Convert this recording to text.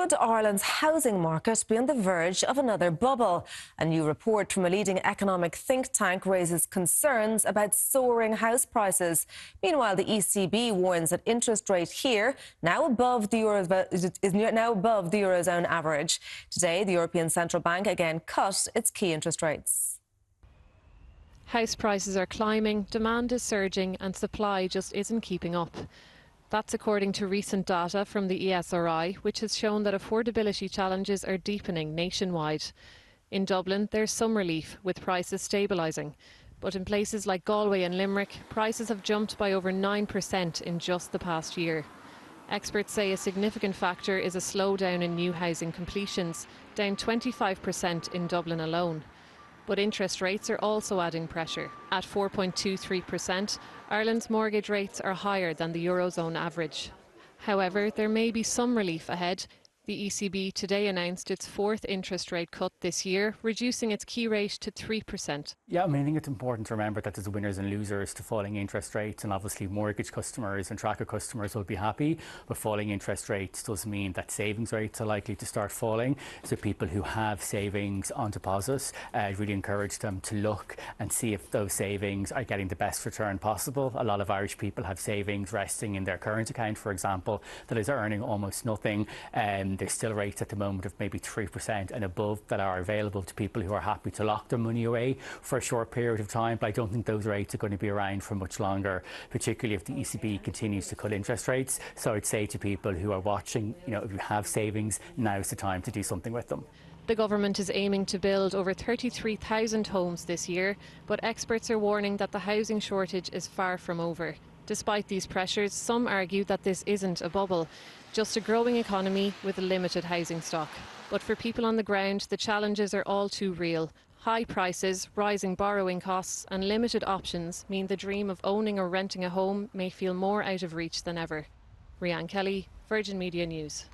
Could Ireland's housing market be on the verge of another bubble? A new report from a leading economic think tank raises concerns about soaring house prices. Meanwhile, the ECB warns that interest rate here now above the Eurozone average. Today, the European Central Bank again cut its key interest rates. House prices are climbing, demand is surging and supply just isn't keeping up. That's according to recent data from the ESRI, which has shown that affordability challenges are deepening nationwide. In Dublin, there's some relief, with prices stabilising. But in places like Galway and Limerick, prices have jumped by over 9% in just the past year. Experts say a significant factor is a slowdown in new housing completions, down 25% in Dublin alone. But interest rates are also adding pressure. At 4.23%, Ireland's mortgage rates are higher than the Eurozone average. However, there may be some relief ahead. The ECB today announced its fourth interest rate cut this year, reducing its key rate to 3%. Yeah, I think it's important to remember that there's winners and losers to falling interest rates, and obviously mortgage customers and tracker customers will be happy, but falling interest rates does mean that savings rates are likely to start falling. So people who have savings on deposits, really encourage them to look and see if those savings are getting the best return possible. A lot of Irish people have savings resting in their current account, for example, that is earning almost nothing. There's still rates at the moment of maybe 3% and above that are available to people who are happy to lock their money away for a short period of time. But I don't think those rates are going to be around for much longer, particularly if the ECB continues to cut interest rates. So I'd say to people who are watching, if you have savings, now's the time to do something with them. The government is aiming to build over 33,000 homes this year, but experts are warning that the housing shortage is far from over. Despite these pressures, some argue that this isn't a bubble, just a growing economy with a limited housing stock. But for people on the ground, the challenges are all too real. High prices, rising borrowing costs and limited options mean the dream of owning or renting a home may feel more out of reach than ever. Rianne Kelly, Virgin Media News.